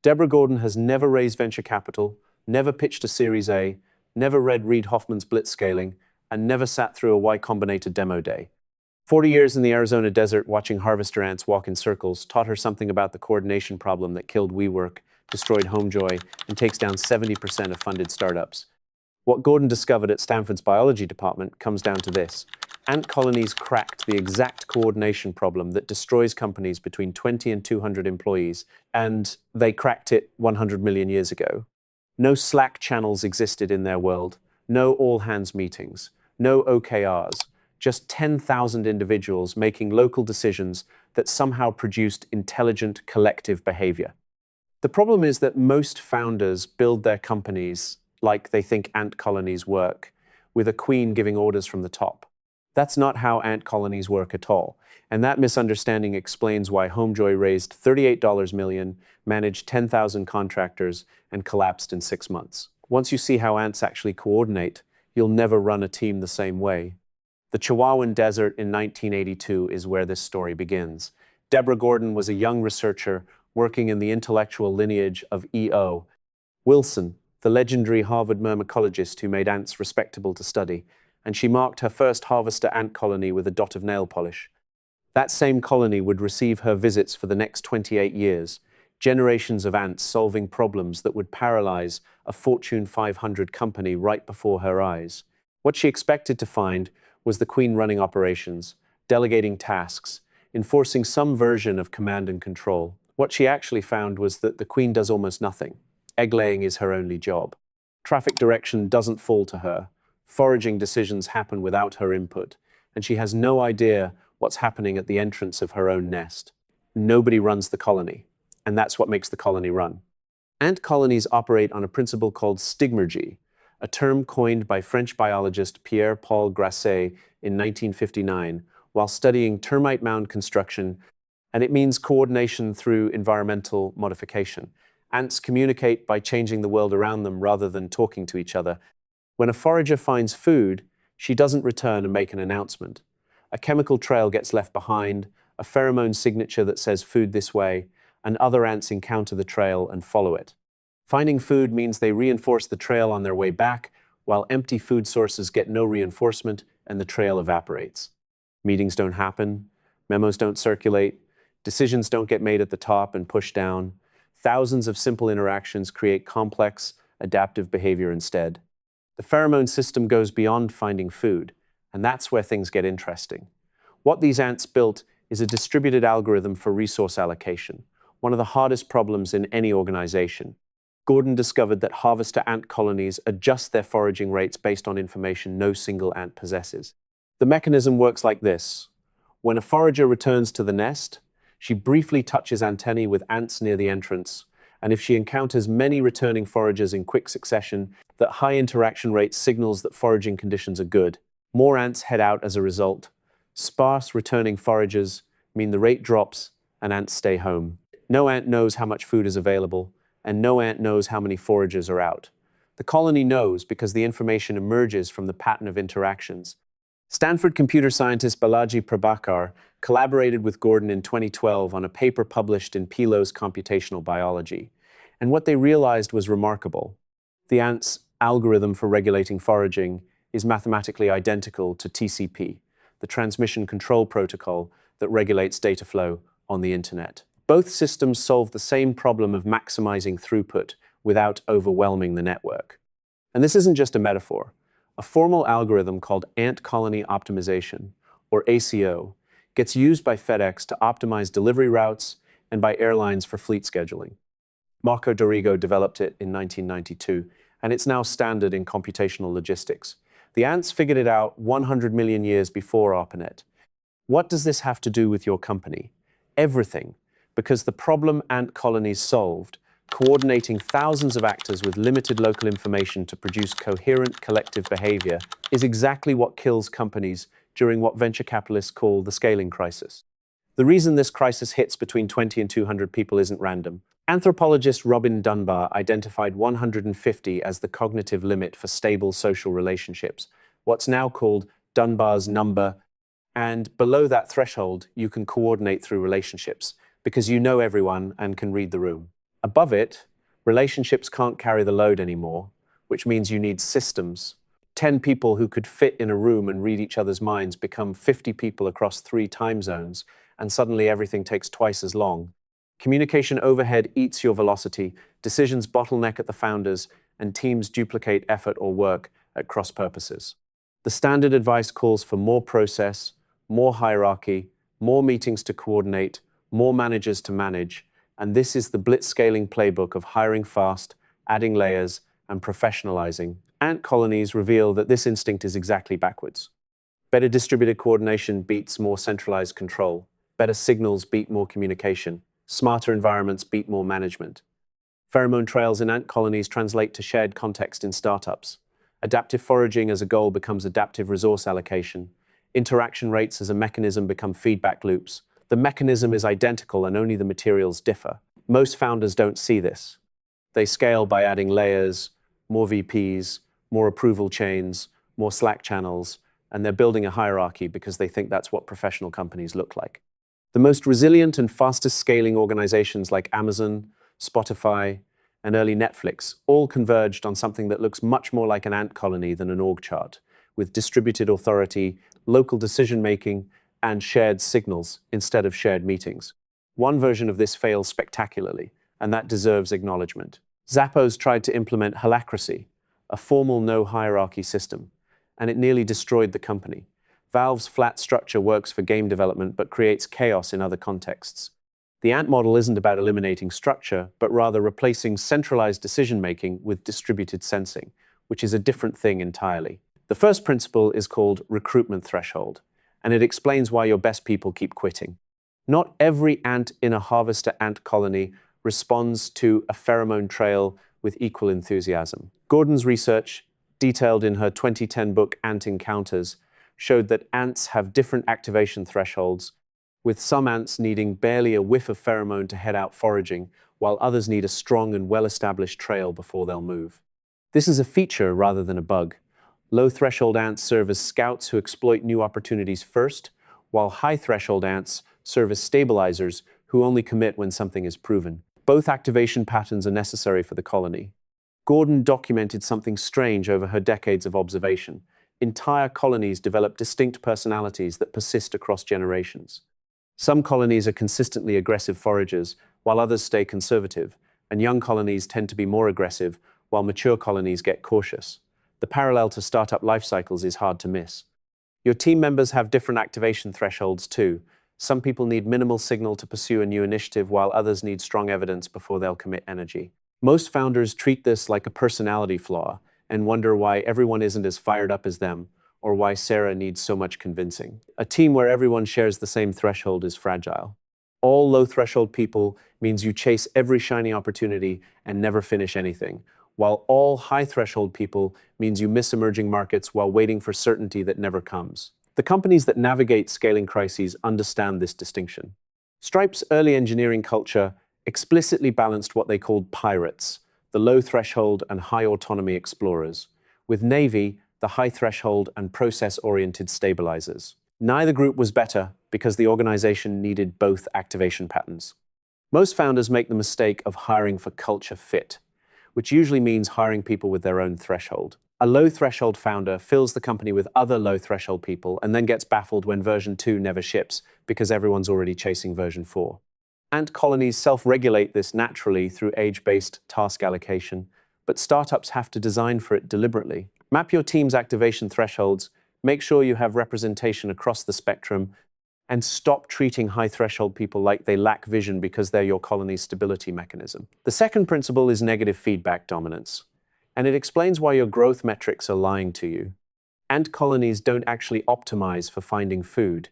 Deborah Gordon has never raised venture capital, never pitched a Series A, never read Reid Hoffman's Blitzscaling, and never sat through a Y Combinator demo day. 40 years in the Arizona desert watching harvester ants walk in circles taught her something about the coordination problem that killed WeWork, destroyed Homejoy, and takes down 70% of funded startups. What Gordon discovered at Stanford's biology department comes down to this. Ant colonies cracked the exact coordination problem that destroys companies between 20 and 200 employees, and they cracked it 100 million years ago. No Slack channels existed in their world, no all-hands meetings, no OKRs, just 10,000 individuals making local decisions that somehow produced intelligent collective behavior. The problem is that most founders build their companies like they think ant colonies work, with a queen giving orders from the top. That's not how ant colonies work at all, and that misunderstanding explains why Homejoy raised $38 million, managed 10,000 contractors, and collapsed in 6 months. Once you see how ants actually coordinate, you'll never run a team the same way. The Chihuahuan Desert in 1982 is where this story begins. Deborah Gordon was a young researcher working in the intellectual lineage of E.O. Wilson, the legendary Harvard myrmecologist who made ants respectable to study, and she marked her first harvester ant colony with a dot of nail polish. That same colony would receive her visits for the next 28 years, generations of ants solving problems that would paralyze a Fortune 500 company right before her eyes. What she expected to find was the queen running operations, delegating tasks, enforcing some version of command and control. What she actually found was that the queen does almost nothing. Egg-laying is her only job. Traffic direction doesn't fall to her. Foraging decisions happen without her input, and she has no idea what's happening at the entrance of her own nest. Nobody runs the colony, and that's what makes the colony run. Ant colonies operate on a principle called stigmergy, a term coined by French biologist Pierre-Paul Grasset in 1959 while studying termite mound construction, and it means coordination through environmental modification. Ants communicate by changing the world around them rather than talking to each other. When a forager finds food, she doesn't return and make an announcement. A chemical trail gets left behind, a pheromone signature that says food this way, and other ants encounter the trail and follow it. Finding food means they reinforce the trail on their way back, while empty food sources get no reinforcement and the trail evaporates. Meetings don't happen, memos don't circulate, decisions don't get made at the top and pushed down. Thousands of simple interactions create complex, adaptive behavior instead. The pheromone system goes beyond finding food, and that's where things get interesting. What these ants built is a distributed algorithm for resource allocation, one of the hardest problems in any organization. Gordon discovered that harvester ant colonies adjust their foraging rates based on information no single ant possesses. The mechanism works like this. When a forager returns to the nest, she briefly touches antennae with ants near the entrance, and if she encounters many returning foragers in quick succession, that high interaction rate signals that foraging conditions are good. More ants head out as a result. Sparse returning foragers mean the rate drops and ants stay home. No ant knows how much food is available, and no ant knows how many foragers are out. The colony knows because the information emerges from the pattern of interactions. Stanford computer scientist Balaji Prabhakar collaborated with Gordon in 2012 on a paper published in Pelo's Computational Biology, and what they realized was remarkable. The ant's algorithm for regulating foraging is mathematically identical to TCP, the transmission control protocol that regulates data flow on the internet. Both systems solve the same problem of maximizing throughput without overwhelming the network. And this isn't just a metaphor. A formal algorithm called Ant Colony Optimization, or ACO, gets used by FedEx to optimize delivery routes and by airlines for fleet scheduling. Marco Dorigo developed it in 1992, and it's now standard in computational logistics. The ants figured it out 100 million years before ARPANET. What does this have to do with your company? Everything, because the problem ant colonies solved, coordinating thousands of actors with limited local information to produce coherent collective behavior, is exactly what kills companies during what venture capitalists call the scaling crisis. The reason this crisis hits between 20 and 200 people isn't random. Anthropologist Robin Dunbar identified 150 as the cognitive limit for stable social relationships, what's now called Dunbar's number, and below that threshold, you can coordinate through relationships, because you know everyone and can read the room. Above it, relationships can't carry the load anymore, which means you need systems. 10 people who could fit in a room and read each other's minds become 50 people across 3 time zones, and suddenly everything takes twice as long. Communication overhead eats your velocity, decisions bottleneck at the founders, and teams duplicate effort or work at cross purposes. The standard advice calls for more process, more hierarchy, more meetings to coordinate, more managers to manage, and this is the Blitzscaling playbook of hiring fast, adding layers, and professionalizing. Ant colonies reveal that this instinct is exactly backwards. Better distributed coordination beats more centralized control. Better signals beat more communication. Smarter environments beat more management. Pheromone trails in ant colonies translate to shared context in startups. Adaptive foraging as a goal becomes adaptive resource allocation. Interaction rates as a mechanism become feedback loops. The mechanism is identical and only the materials differ. Most founders don't see this. They scale by adding layers, more VPs, more approval chains, more Slack channels, and they're building a hierarchy because they think that's what professional companies look like. The most resilient and fastest scaling organizations like Amazon, Spotify, and early Netflix all converged on something that looks much more like an ant colony than an org chart, with distributed authority, local decision-making, and shared signals instead of shared meetings. One version of this fails spectacularly, and that deserves acknowledgement. Zappos tried to implement holacracy, a formal no-hierarchy system, and it nearly destroyed the company. Valve's flat structure works for game development but creates chaos in other contexts. The ant model isn't about eliminating structure, but rather replacing centralized decision-making with distributed sensing, which is a different thing entirely. The first principle is called recruitment threshold, and it explains why your best people keep quitting. Not every ant in a harvester ant colony responds to a pheromone trail with equal enthusiasm. Gordon's research, detailed in her 2010 book Ant Encounters, showed that ants have different activation thresholds, with some ants needing barely a whiff of pheromone to head out foraging, while others need a strong and well-established trail before they'll move. This is a feature rather than a bug. Low-threshold ants serve as scouts who exploit new opportunities first, while high-threshold ants serve as stabilizers who only commit when something is proven. Both activation patterns are necessary for the colony. Gordon documented something strange over her decades of observation. Entire colonies develop distinct personalities that persist across generations. Some colonies are consistently aggressive foragers, while others stay conservative, and young colonies tend to be more aggressive, while mature colonies get cautious. The parallel to startup life cycles is hard to miss. Your team members have different activation thresholds too. Some people need minimal signal to pursue a new initiative, while others need strong evidence before they'll commit energy. Most founders treat this like a personality flaw and wonder why everyone isn't as fired up as them, or why Sarah needs so much convincing. A team where everyone shares the same threshold is fragile. All low-threshold people means you chase every shiny opportunity and never finish anything, while all high-threshold people means you miss emerging markets while waiting for certainty that never comes. The companies that navigate scaling crises understand this distinction. Stripe's early engineering culture explicitly balanced what they called pirates, the low-threshold and high-autonomy explorers, with Navy, the high-threshold and process-oriented stabilizers. Neither group was better because the organization needed both activation patterns. Most founders make the mistake of hiring for culture fit, which usually means hiring people with their own threshold. A low-threshold founder fills the company with other low-threshold people and then gets baffled when version 2 never ships because everyone's already chasing version 4. Ant colonies self-regulate this naturally through age-based task allocation, but startups have to design for it deliberately. Map your team's activation thresholds, make sure you have representation across the spectrum, and stop treating high-threshold people like they lack vision because they're your colony's stability mechanism. The second principle is negative feedback dominance, and it explains why your growth metrics are lying to you. Ant colonies don't actually optimize for finding food,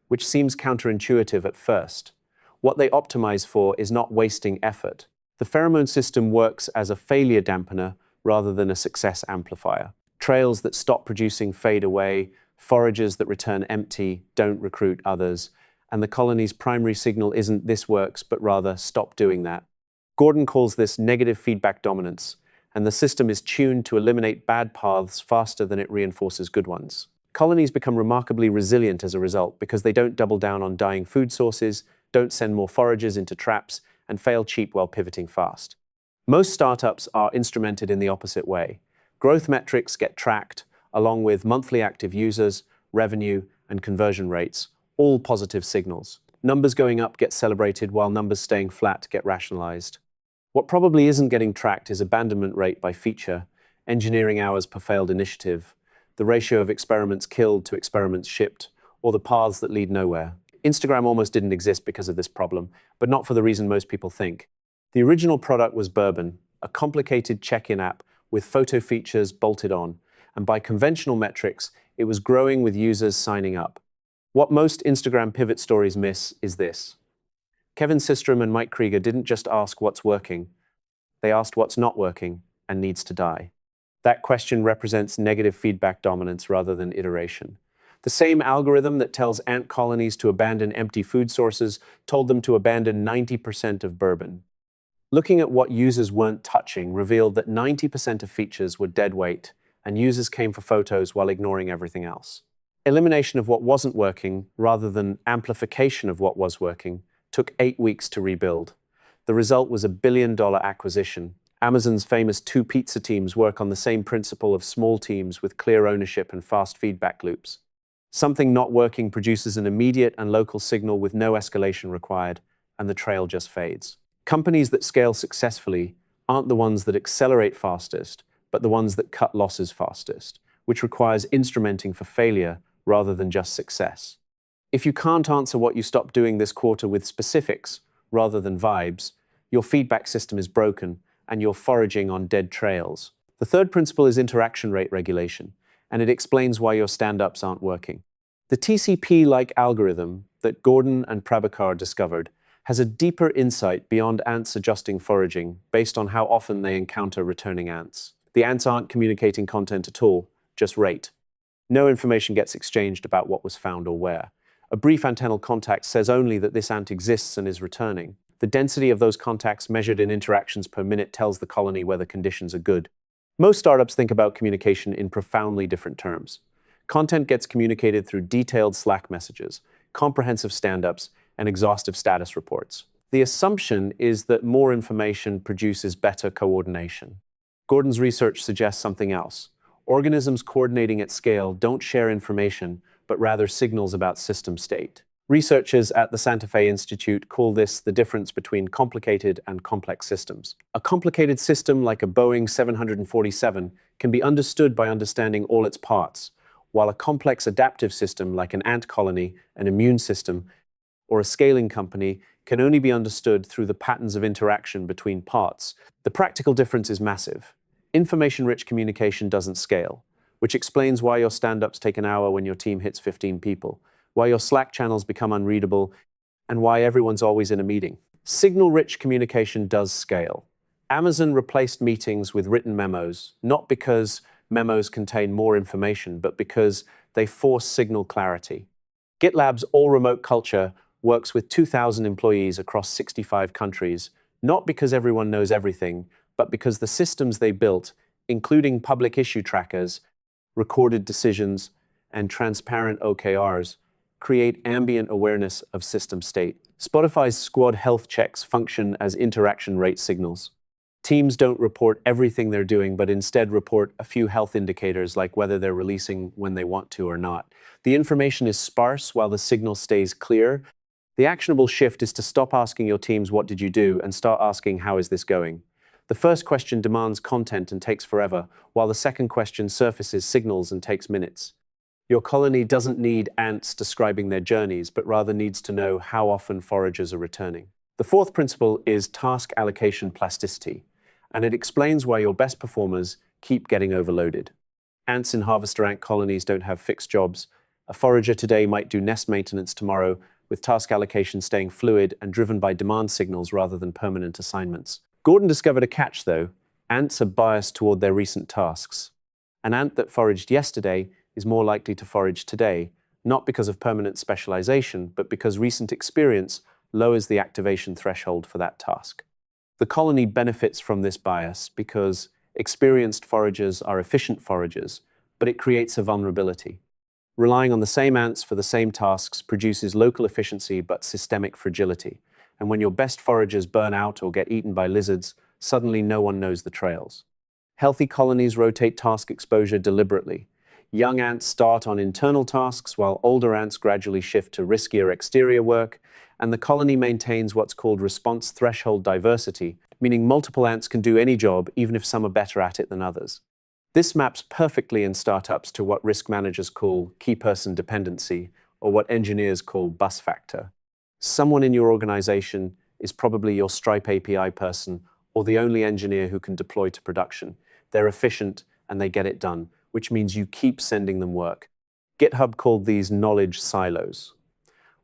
which seems counterintuitive at first. What they optimize for is not wasting effort. The pheromone system works as a failure dampener rather than a success amplifier. Trails that stop producing fade away, foragers that return empty don't recruit others, and the colony's primary signal isn't "this works," but rather "stop doing that." Gordon calls this negative feedback dominance, and the system is tuned to eliminate bad paths faster than it reinforces good ones. Colonies become remarkably resilient as a result because they don't double down on dying food sources, don't send more foragers into traps, and fail cheap while pivoting fast. Most startups are instrumented in the opposite way. Growth metrics get tracked, along with monthly active users, revenue, and conversion rates, all positive signals. Numbers going up get celebrated while numbers staying flat get rationalized. What probably isn't getting tracked is abandonment rate by feature, engineering hours per failed initiative, the ratio of experiments killed to experiments shipped, or the paths that lead nowhere. Instagram almost didn't exist because of this problem, but not for the reason most people think. The original product was Bourbon, a complicated check-in app with photo features bolted on, and by conventional metrics, it was growing with users signing up. What most Instagram pivot stories miss is this. Kevin Systrom and Mike Krieger didn't just ask what's working, they asked what's not working and needs to die. That question represents negative feedback dominance rather than iteration. The same algorithm that tells ant colonies to abandon empty food sources told them to abandon 90% of bourbon. Looking at what users weren't touching revealed that 90% of features were dead weight, and users came for photos while ignoring everything else. Elimination of what wasn't working, rather than amplification of what was working, took 8 weeks to rebuild. The result was a billion-dollar acquisition. Amazon's famous two pizza teams work on the same principle of small teams with clear ownership and fast feedback loops. Something not working produces an immediate and local signal with no escalation required, and the trail just fades. Companies that scale successfully aren't the ones that accelerate fastest, but the ones that cut losses fastest, which requires instrumenting for failure rather than just success. If you can't answer what you stopped doing this quarter with specifics rather than vibes, your feedback system is broken and you're foraging on dead trails. The third principle is interaction rate regulation, and it explains why your stand-ups aren't working. The TCP-like algorithm that Gordon and Prabhakar discovered has a deeper insight beyond ants adjusting foraging based on how often they encounter returning ants. The ants aren't communicating content at all, just rate. No information gets exchanged about what was found or where. A brief antennal contact says only that this ant exists and is returning. The density of those contacts measured in interactions per minute tells the colony whether conditions are good. Most startups think about communication in profoundly different terms. Content gets communicated through detailed Slack messages, comprehensive stand-ups, and exhaustive status reports. The assumption is that more information produces better coordination. Gordon's research suggests something else. Organisms coordinating at scale don't share information, but rather signals about system state. Researchers at the Santa Fe Institute call this the difference between complicated and complex systems. A complicated system like a Boeing 747 can be understood by understanding all its parts, while a complex adaptive system like an ant colony, an immune system, or a scaling company can only be understood through the patterns of interaction between parts. The practical difference is massive. Information-rich communication doesn't scale, which explains why your stand-ups take an hour when your team hits 15 people, why your Slack channels become unreadable, and why everyone's always in a meeting. Signal-rich communication does scale. Amazon replaced meetings with written memos, not because memos contain more information, but because they force signal clarity. GitLab's all-remote culture works with 2,000 employees across 65 countries, not because everyone knows everything, but because the systems they built, including public issue trackers, recorded decisions, and transparent OKRs, create ambient awareness of system state. Spotify's squad health checks function as interaction rate signals. Teams don't report everything they're doing, but instead report a few health indicators like whether they're releasing when they want to or not. The information is sparse while the signal stays clear. The actionable shift is to stop asking your teams, "What did you do?" and start asking, "How is this going?" The first question demands content and takes forever, while the second question surfaces signals and takes minutes. Your colony doesn't need ants describing their journeys, but rather needs to know how often foragers are returning. The fourth principle is task allocation plasticity, and it explains why your best performers keep getting overloaded. Ants in harvester ant colonies don't have fixed jobs. A forager today might do nest maintenance tomorrow, with task allocation staying fluid and driven by demand signals rather than permanent assignments. Gordon discovered a catch, though. Ants are biased toward their recent tasks. An ant that foraged yesterday is more likely to forage today, not because of permanent specialization, but because recent experience lowers the activation threshold for that task. The colony benefits from this bias because experienced foragers are efficient foragers, but it creates a vulnerability. Relying on the same ants for the same tasks produces local efficiency but systemic fragility. And when your best foragers burn out or get eaten by lizards, suddenly no one knows the trails. Healthy colonies rotate task exposure deliberately. Young ants start on internal tasks while older ants gradually shift to riskier exterior work, and the colony maintains what's called response threshold diversity, meaning multiple ants can do any job even if some are better at it than others. This maps perfectly in startups to what risk managers call key person dependency, or what engineers call bus factor. Someone in your organization is probably your Stripe API person or the only engineer who can deploy to production. They're efficient and they get it done, which means you keep sending them work. GitHub called these knowledge silos.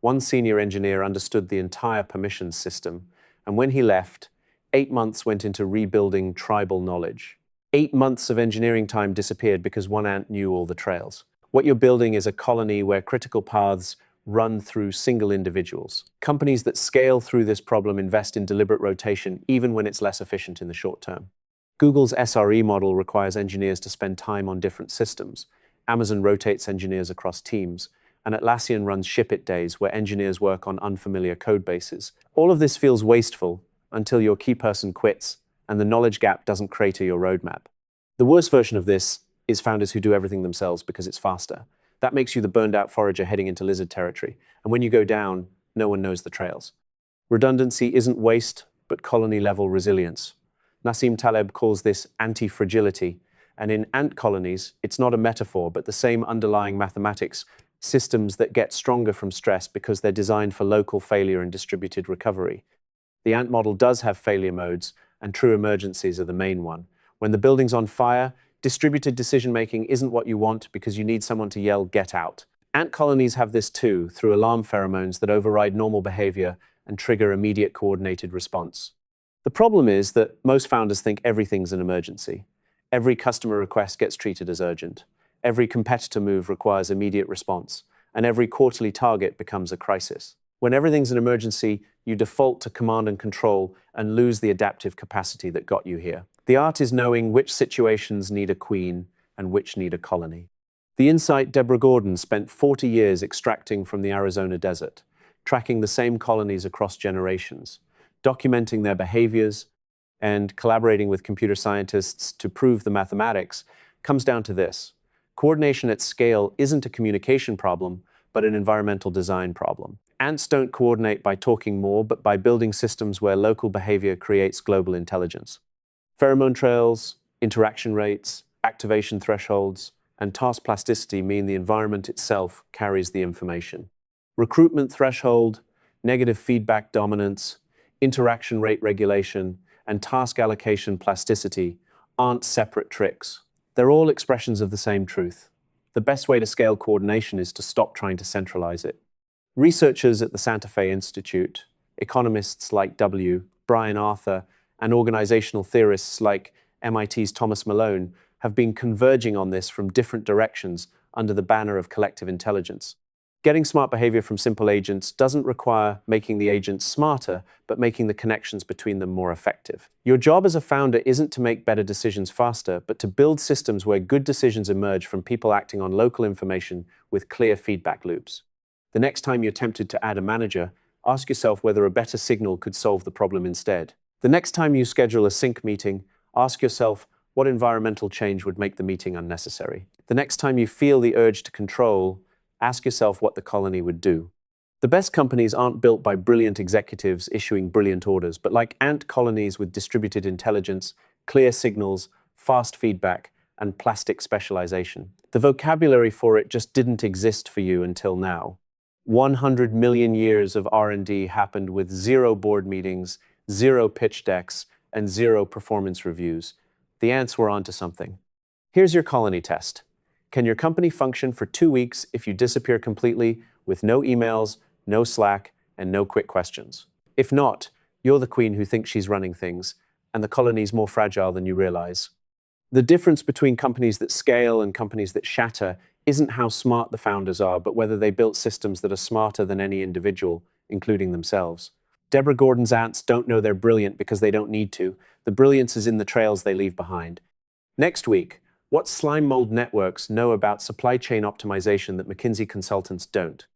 One senior engineer understood the entire permissions system, and when he left, 8 months went into rebuilding tribal knowledge. 8 months of engineering time disappeared because one ant knew all the trails. What you're building is a colony where critical paths run through single individuals. Companies that scale through this problem invest in deliberate rotation even when it's less efficient in the short term. Google's SRE model requires engineers to spend time on different systems. Amazon rotates engineers across teams, and Atlassian runs ship-it days where engineers work on unfamiliar code bases. All of this feels wasteful until your key person quits and the knowledge gap doesn't crater your roadmap. The worst version of this is founders who do everything themselves because it's faster. That makes you the burned-out forager heading into lizard territory, and when you go down, no one knows the trails. Redundancy isn't waste, but colony-level resilience. Nassim Taleb calls this anti-fragility, and in ant colonies, it's not a metaphor, but the same underlying mathematics, systems that get stronger from stress because they're designed for local failure and distributed recovery. The ant model does have failure modes, and true emergencies are the main one. When the building's on fire, distributed decision-making isn't what you want because you need someone to yell, "Get out." Ant colonies have this too, through alarm pheromones that override normal behavior and trigger immediate coordinated response. The problem is that most founders think everything's an emergency. Every customer request gets treated as urgent. Every competitor move requires immediate response, and every quarterly target becomes a crisis. When everything's an emergency, you default to command and control and lose the adaptive capacity that got you here. The art is knowing which situations need a queen and which need a colony. The insight Deborah Gordon spent 40 years extracting from the Arizona desert, tracking the same colonies across generations, documenting their behaviors, and collaborating with computer scientists to prove the mathematics, comes down to this. Coordination at scale isn't a communication problem, but an environmental design problem. Ants don't coordinate by talking more, but by building systems where local behavior creates global intelligence. Pheromone trails, interaction rates, activation thresholds, and task plasticity mean the environment itself carries the information. Recruitment threshold, negative feedback dominance, interaction rate regulation, and task allocation plasticity aren't separate tricks. They're all expressions of the same truth. The best way to scale coordination is to stop trying to centralize it. Researchers at the Santa Fe Institute, economists like Brian Arthur, and organizational theorists like MIT's Thomas Malone have been converging on this from different directions under the banner of collective intelligence. Getting smart behavior from simple agents doesn't require making the agents smarter, but making the connections between them more effective. Your job as a founder isn't to make better decisions faster, but to build systems where good decisions emerge from people acting on local information with clear feedback loops. The next time you're tempted to add a manager, ask yourself whether a better signal could solve the problem instead. The next time you schedule a sync meeting, ask yourself what environmental change would make the meeting unnecessary. The next time you feel the urge to control, ask yourself what the colony would do. The best companies aren't built by brilliant executives issuing brilliant orders, but like ant colonies with distributed intelligence, clear signals, fast feedback, and plastic specialization. The vocabulary for it just didn't exist for you until now. 100 million years of R&D happened with 0 board meetings, 0 pitch decks, and 0 performance reviews. The ants were onto something. Here's your colony test. Can your company function for 2 weeks if you disappear completely with no emails, no Slack, and no quick questions? If not, you're the queen who thinks she's running things, and the colony's more fragile than you realize. The difference between companies that scale and companies that shatter isn't how smart the founders are, but whether they built systems that are smarter than any individual, including themselves. Deborah Gordon's ants don't know they're brilliant because they don't need to. The brilliance is in the trails they leave behind. Next week, what slime mold networks know about supply chain optimization that McKinsey consultants don't?